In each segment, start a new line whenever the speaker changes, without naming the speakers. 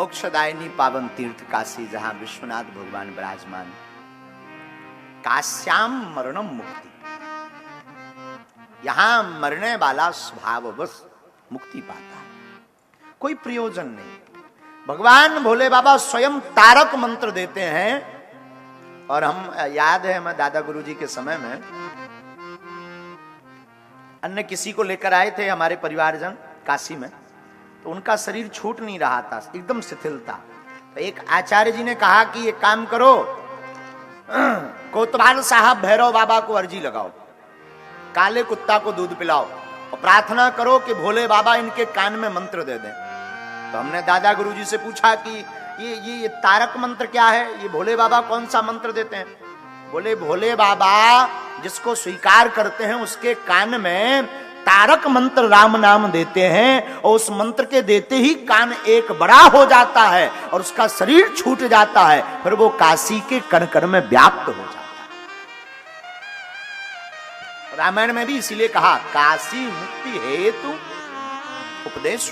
मोक्षदायिनी पावन तीर्थ काशी, जहां विश्वनाथ भगवान विराजमान। काश्याम मरणम मुक्ति, यहां मरने वाला स्वभाववश मुक्ति पाता है, कोई प्रयोजन नहीं। भगवान भोले बाबा स्वयं तारक मंत्र देते हैं। और हम याद है, मैं दादा गुरुजी के समय में अन्य किसी को लेकर आए थे हमारे परिवारजन काशी में, तो उनका शरीर छूट नहीं रहा था, एकदम शिथिल था। तो एक आचार्य जी ने कहा कि ये काम करो, कोतवाल साहब भैरव बाबा को अर्जी लगाओ, काले कुत्ता को दूध पिलाओ और प्रार्थना करो कि भोले बाबा इनके कान में मंत्र दे दें। तो हमने दादा गुरुजी से पूछा कि ये तारक मंत्र क्या है, ये भोले बाबा कौन सा मंत्र देते हैं? बोले भोले बाबा जिसको स्वीकार करते हैं उसके कान में तारक मंत्र राम नाम देते हैं, और उस मंत्र के देते ही कान एक बड़ा हो जाता है और उसका शरीर छूट जाता है, फिर वो काशी के कण कण में व्याप्त हो जाता है। रामायण में भी इसीलिए कहा काशी मुक्ति हेतु उपदेश,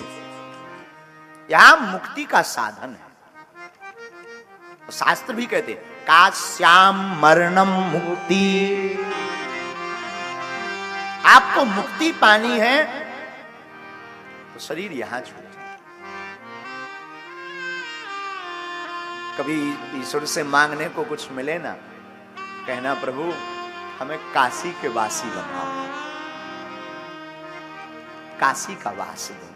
यहां मुक्ति का साधन है। शास्त्र भी कहते काश्याम मरणम मुक्ति, आपको मुक्ति पानी है तो शरीर यहां छूटे। कभी ईश्वर से मांगने को कुछ मिले ना, कहना प्रभु हमें काशी के वासी बनाओ, काशी का वास दो,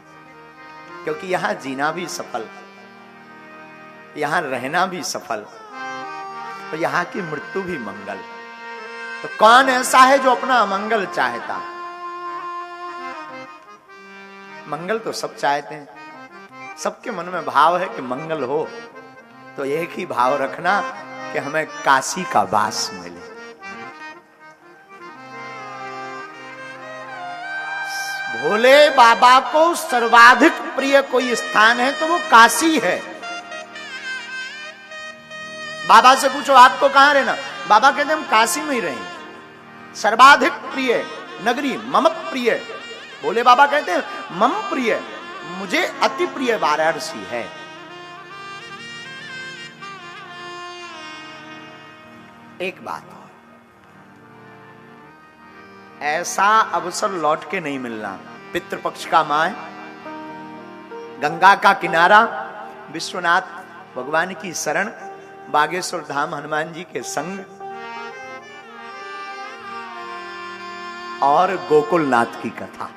क्योंकि यहां जीना भी सफल, यहां रहना भी सफल और यहां की मृत्यु भी मंगल। तो कौन ऐसा है जो अपना अमंगल चाहता? मंगल तो सब चाहते हैं, सबके मन में भाव है कि मंगल हो। तो एक ही भाव रखना कि हमें काशी का वास मिले। भोले बाबा को सर्वाधिक प्रिय कोई स्थान है तो वो काशी है। बाबा से पूछो आपको कहां रहना, बाबा कहते हम काशी में ही रहेंगे। सर्वाधिक प्रिय नगरी मम प्रिय, भोले बाबा कहते हैं मम प्रिय, मुझे अति प्रिय वाराणसी है। एक बात और, ऐसा अवसर लौट के नहीं मिलना। पितृपक्ष का माह, गंगा का किनारा, विश्वनाथ भगवान की शरण, बागेश्वर धाम हनुमान जी के संग और गोकुलनाथ की कथा,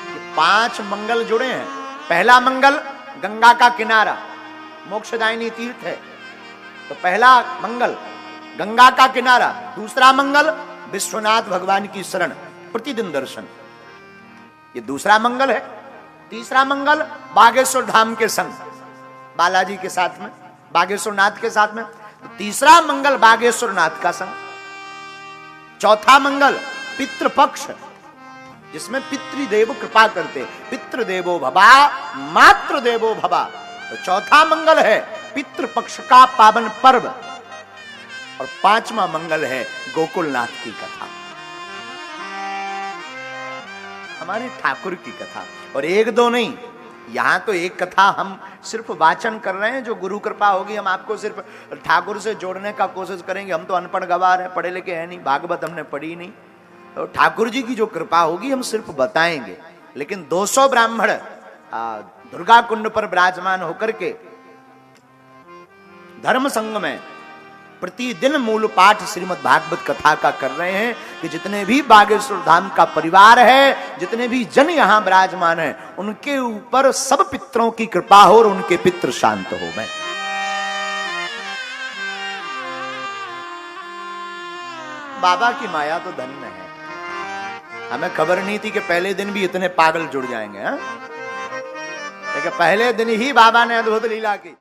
ये 5 मंगल जुड़े हैं। पहला मंगल गंगा का किनारा, मोक्षदायिनी तीर्थ है, तो पहला मंगल गंगा का किनारा। दूसरा मंगल विश्वनाथ भगवान की शरण, प्रतिदिन दर्शन, ये दूसरा मंगल है। तीसरा मंगल बागेश्वर धाम के संग, बालाजी के साथ में, बागेश्वर नाथ के साथ में। तीसरा मंगल बागेश्वर नाथ का संग। चौथा मंगल पितृपक्ष, जिसमें पितृदेव कृपा करते, पितृदेवो भवा मातृदेवो भवा। तो चौथा मंगल है पितृपक्ष का पावन पर्व, और 5वां मंगल है गोकुलनाथ की कथा, हमारे ठाकुर की कथा। और एक दो नहीं, यहां तो एक कथा हम सिर्फ वाचन कर रहे हैं, जो गुरु कृपा होगी हम आपको सिर्फ ठाकुर से जोड़ने का कोशिश करेंगे। हम तो अनपढ़ गवार हैं, पढ़े लिखे हैं नहीं, भागवत हमने पढ़ी नहीं। तो ठाकुर जी की जो कृपा होगी हम सिर्फ बताएंगे। लेकिन 200 ब्राह्मण दुर्गा कुंड पर विराजमान होकर के धर्म संघ में प्रतिदिन मूल पाठ श्रीमद् भागवत कथा का कर रहे हैं कि जितने भी बागेश्वर धाम का परिवार है, जितने भी जन यहां विराजमान हैं, उनके ऊपर सब पितरों की कृपा हो और उनके पितृ शांत हो गए। बाबा की माया तो धन्य है, हमें खबर नहीं थी कि पहले दिन भी इतने पागल जुड़ जाएंगे। लेकिन पहले दिन ही बाबा ने अद्भुत लीला की।